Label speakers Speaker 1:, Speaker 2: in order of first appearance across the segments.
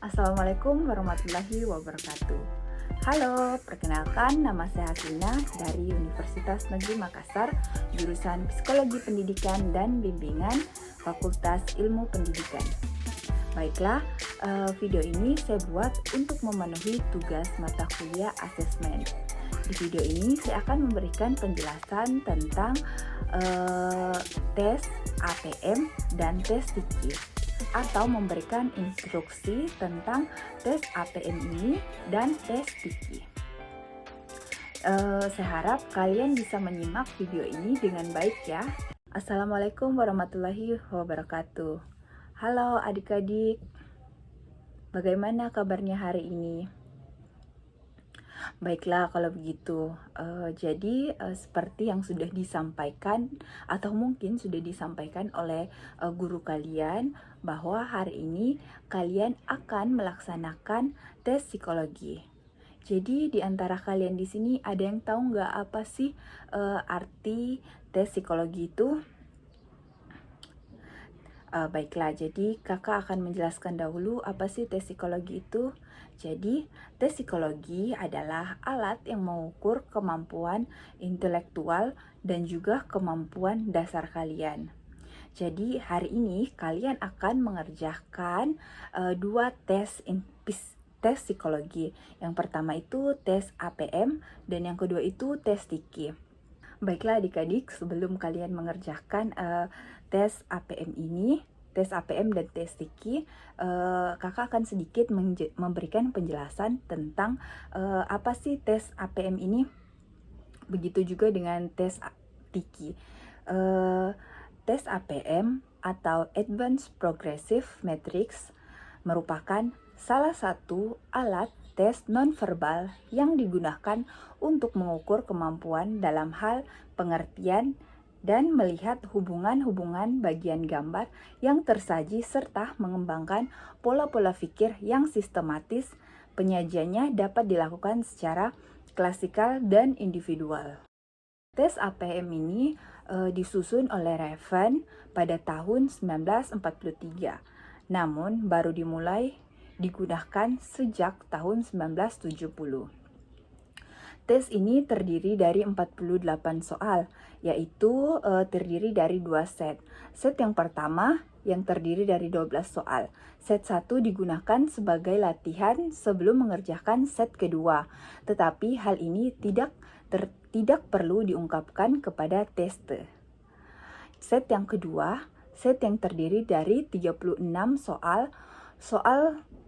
Speaker 1: Assalamualaikum warahmatullahi wabarakatuh. Halo, perkenalkan nama saya Hasina dari Universitas Negeri Makassar, jurusan Psikologi Pendidikan dan Bimbingan, Fakultas Ilmu Pendidikan. Baiklah, video ini saya buat untuk memenuhi tugas mata kuliah asesmen. Di video ini saya akan memberikan penjelasan tentang tes APM dan tes TIKI, atau memberikan instruksi tentang tes APM ini dan tes TIKI. Saya harap kalian bisa menyimak video ini dengan baik ya. Assalamualaikum warahmatullahi wabarakatuh. Halo adik-adik, bagaimana kabarnya hari ini? Baiklah kalau begitu, jadi seperti yang sudah disampaikan atau mungkin sudah disampaikan oleh guru kalian bahwa hari ini kalian akan melaksanakan tes psikologi. Jadi di antara kalian di sini ada yang tahu nggak apa sih arti tes psikologi itu? Baiklah, jadi kakak akan menjelaskan dahulu apa sih tes psikologi itu. Jadi, tes psikologi adalah alat yang mengukur kemampuan intelektual dan juga kemampuan dasar kalian. Jadi, hari ini kalian akan mengerjakan dua tes psikologi. Yang pertama itu tes APM dan yang kedua itu tes TIKI. Baiklah adik-adik, sebelum kalian mengerjakan tes APM dan tes TIKI, kakak akan sedikit memberikan penjelasan tentang apa sih tes APM ini, begitu juga dengan tes TIKI. Tes APM atau Advanced Progressive Matrix merupakan salah satu alat tes nonverbal yang digunakan untuk mengukur kemampuan dalam hal pengertian dan melihat hubungan-hubungan bagian gambar yang tersaji serta mengembangkan pola-pola pikir yang sistematis. Penyajiannya dapat dilakukan secara klasikal dan individual. Tes APM ini disusun oleh Raven pada tahun 1943, namun baru dimulai digunakan sejak tahun 1970. Tes ini terdiri dari 48 soal, yaitu terdiri dari dua set. Set yang pertama yang terdiri dari 12 soal. Set 1 digunakan sebagai latihan sebelum mengerjakan set kedua, tetapi hal ini tidak perlu diungkapkan kepada tester. Set yang kedua, set yang terdiri dari 36 soal.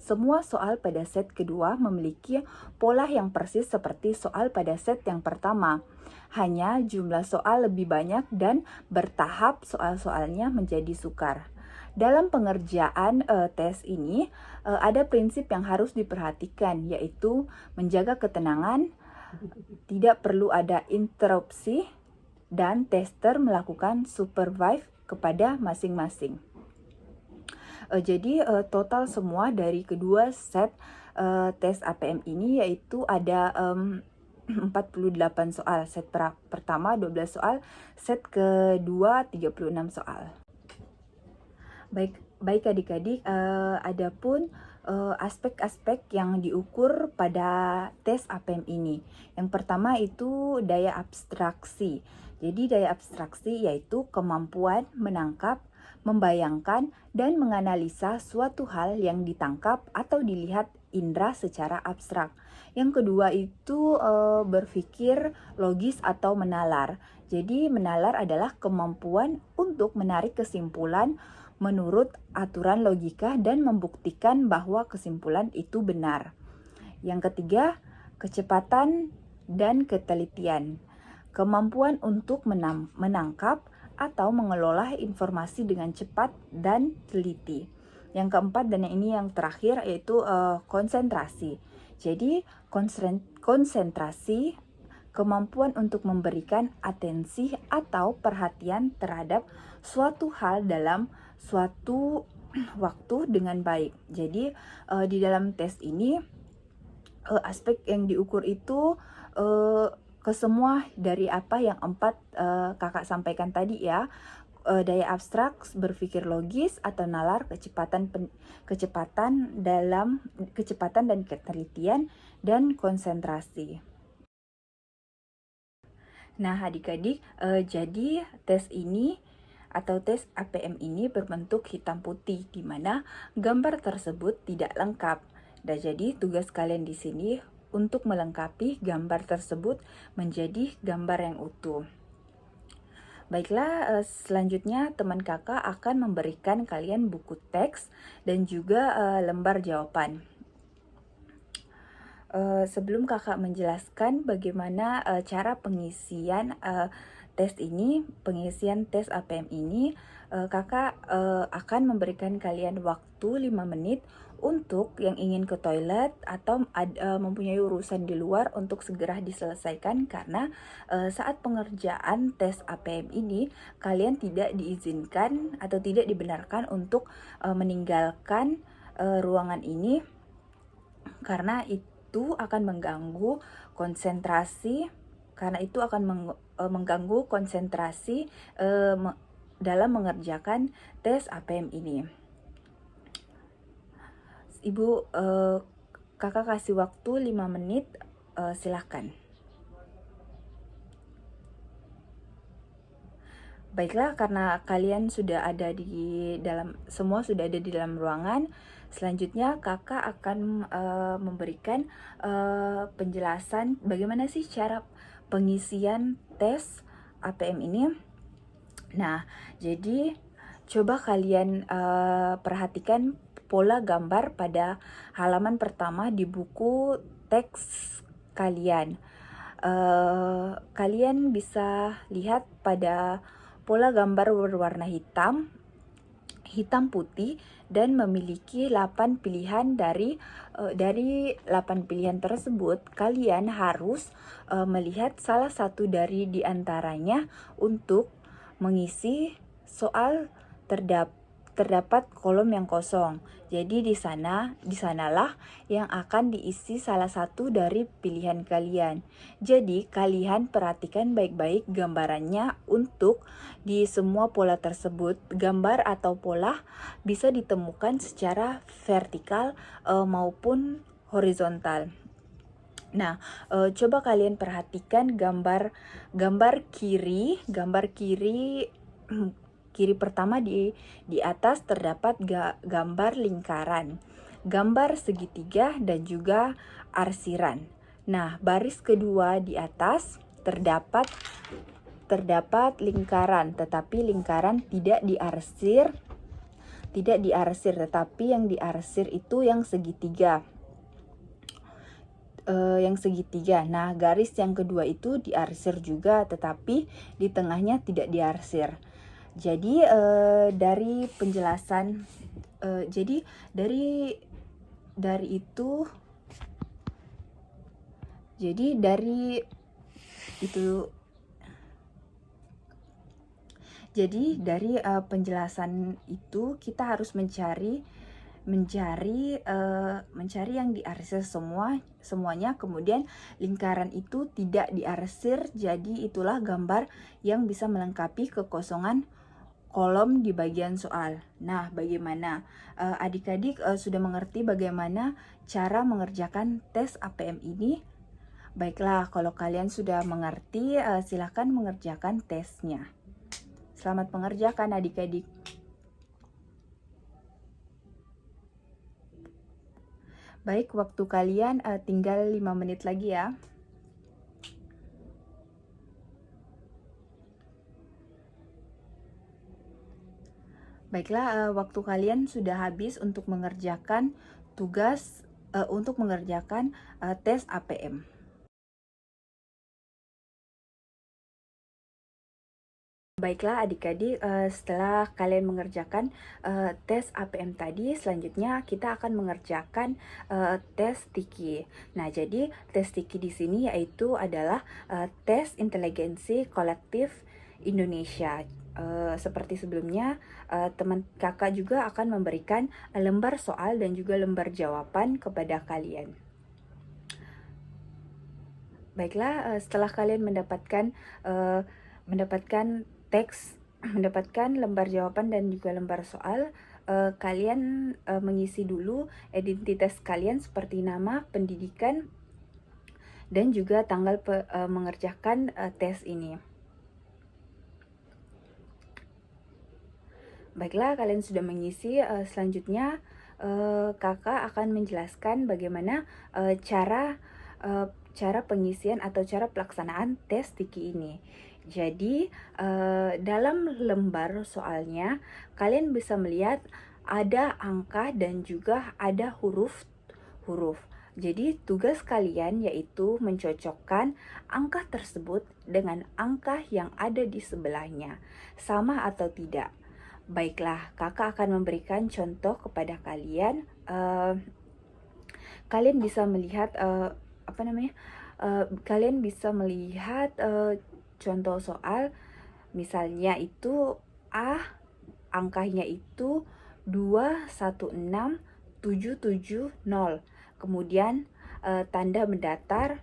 Speaker 1: Semua soal pada set kedua memiliki pola yang persis seperti soal pada set yang pertama. Hanya jumlah soal lebih banyak dan bertahap soal-soalnya menjadi sukar. Dalam pengerjaan tes ini ada prinsip yang harus diperhatikan, yaitu menjaga ketenangan, tidak perlu ada interupsi, dan tester melakukan supervise kepada masing-masing. Jadi total semua dari kedua set tes APM ini yaitu ada 48 soal. Set pertama 12 soal, set kedua 36 soal. Baik adik-adik, adapun aspek-aspek yang diukur pada tes APM ini. Yang pertama itu daya abstraksi. Jadi daya abstraksi yaitu kemampuan menangkap, membayangkan, dan menganalisa suatu hal yang ditangkap atau dilihat indera secara abstrak. Yang kedua itu berpikir logis atau menalar. Jadi menalar adalah kemampuan untuk menarik kesimpulan menurut aturan logika dan membuktikan bahwa kesimpulan itu benar. Yang ketiga, kecepatan dan ketelitian. Kemampuan untuk menangkap atau mengelola informasi dengan cepat dan teliti. Yang keempat dan yang ini yang terakhir yaitu konsentrasi. Jadi konsentrasi, kemampuan untuk memberikan atensi atau perhatian terhadap suatu hal dalam suatu waktu dengan baik. Jadi di dalam tes ini aspek yang diukur itu ke semua dari apa yang kakak sampaikan tadi ya. daya abstrak, berpikir logis, atau nalar, kecepatan dan ketelitian, dan konsentrasi. Nah, adik-adik, jadi tes ini atau tes APM ini berbentuk hitam putih, di mana gambar tersebut tidak lengkap. Dan jadi tugas kalian di sini untuk melengkapi gambar tersebut menjadi gambar yang utuh. Baiklah, selanjutnya teman kakak akan memberikan kalian buku teks dan juga lembar jawaban. Sebelum kakak menjelaskan bagaimana cara pengisian pengisian tes APM ini, kakak akan memberikan kalian waktu 5 menit untuk yang ingin ke toilet atau mempunyai urusan di luar untuk segera diselesaikan, karena saat pengerjaan tes APM ini kalian tidak diizinkan atau tidak dibenarkan untuk meninggalkan ruangan ini, karena itu akan mengganggu konsentrasi dalam mengerjakan tes APM ini. Ibu, kakak kasih waktu 5 menit, silahkan. Baiklah, karena kalian sudah ada semua sudah ada di dalam ruangan, selanjutnya kakak akan memberikan penjelasan bagaimana sih cara pengisian tes APM ini. Nah, jadi coba kalian perhatikan pola gambar pada halaman pertama di buku teks kalian. Kalian bisa lihat pada pola gambar berwarna hitam putih, dan memiliki 8 pilihan. Dari 8 pilihan tersebut, kalian harus melihat salah satu dari diantaranya untuk mengisi soal terdapat kolom yang kosong. Jadi disanalah yang akan diisi salah satu dari pilihan kalian. Jadi kalian perhatikan baik-baik gambarannya untuk di semua pola tersebut. Gambar atau pola bisa ditemukan secara vertikal maupun horizontal. Nah, coba kalian perhatikan gambar kiri kiri pertama di atas terdapat gambar lingkaran, gambar segitiga, dan juga arsiran. Nah, baris kedua di atas terdapat lingkaran, tetapi lingkaran tidak diarsir, tetapi yang diarsir itu yang segitiga. Nah, garis yang kedua itu diarsir juga, tetapi di tengahnya tidak diarsir. Jadi dari penjelasan, dari penjelasan itu kita harus mencari yang diarsir semuanya, kemudian lingkaran itu tidak diarsir. Jadi itulah gambar yang bisa melengkapi kekosongan kolom di bagian soal. Nah, bagaimana adik-adik sudah mengerti bagaimana cara mengerjakan tes APM ini? Baiklah, kalau kalian sudah mengerti, silahkan mengerjakan tesnya. Selamat mengerjakan adik-adik. Baik, waktu kalian tinggal 5 menit lagi ya. Baiklah, waktu kalian sudah habis untuk mengerjakan tugas, untuk mengerjakan tes APM. Baiklah adik-adik, setelah kalian mengerjakan tes APM tadi, selanjutnya kita akan mengerjakan tes TIKI. Nah, jadi tes TIKI di sini yaitu adalah tes inteligensi kolektif Indonesia. Seperti sebelumnya, teman kakak juga akan memberikan lembar soal dan juga lembar jawaban kepada kalian. Baiklah, setelah kalian mendapatkan teks mendapatkan lembar jawaban dan juga lembar soal, kalian mengisi dulu identitas kalian seperti nama, pendidikan, dan juga tanggal mengerjakan tes ini. Baiklah, kalian sudah mengisi. Selanjutnya kakak akan menjelaskan bagaimana cara pengisian atau cara pelaksanaan tes Tiki ini. Jadi dalam lembar soalnya kalian bisa melihat ada angka dan juga ada huruf. Jadi tugas kalian yaitu mencocokkan angka tersebut dengan angka yang ada di sebelahnya, sama atau tidak. Baiklah, kakak akan memberikan contoh kepada kalian. Kalian bisa melihat kalian bisa melihat contoh soal, misalnya itu angkanya itu 216770. Kemudian tanda mendatar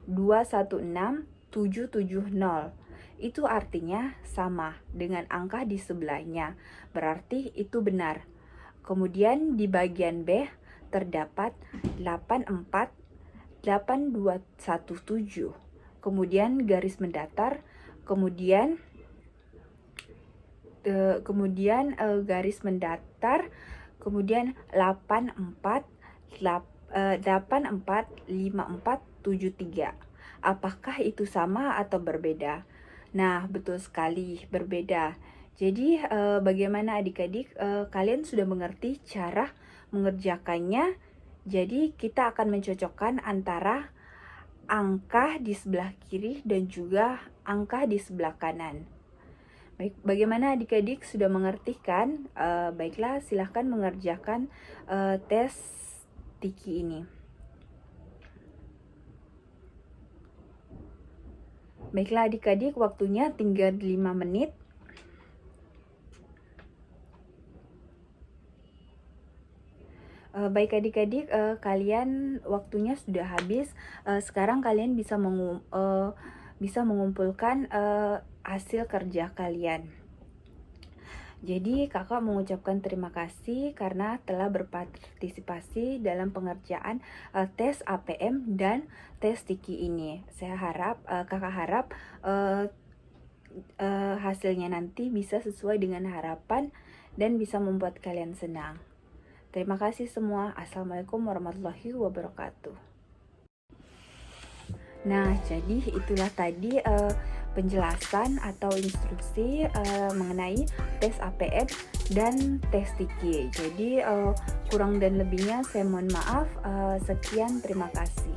Speaker 1: 216770. Itu artinya sama dengan angka di sebelahnya. Berarti itu benar. Kemudian di bagian B terdapat 84817. Kemudian garis mendatar, kemudian garis mendatar, kemudian 845473. Apakah itu sama atau berbeda? Nah, betul sekali, berbeda. Jadi bagaimana adik-adik, kalian sudah mengerti cara mengerjakannya. Jadi kita akan mencocokkan antara angka di sebelah kiri dan juga angka di sebelah kanan. Baik, bagaimana adik-adik sudah mengerti kan? Baiklah, silahkan mengerjakan tes Tiki ini. Baiklah adik-adik, waktunya tinggal 5 menit. Baik adik-adik, kalian waktunya sudah habis. Sekarang kalian bisa mengumpulkan hasil kerja kalian. Jadi kakak mengucapkan terima kasih karena telah berpartisipasi dalam pengerjaan tes APM dan tes Tiki ini. Kakak harap hasilnya nanti bisa sesuai dengan harapan dan bisa membuat kalian senang. Terima kasih semua. Assalamualaikum warahmatullahi wabarakatuh. Nah, jadi itulah tadi penjelasan atau instruksi mengenai tes APM dan tes Tiki. Jadi kurang dan lebihnya saya mohon maaf. Sekian, terima kasih.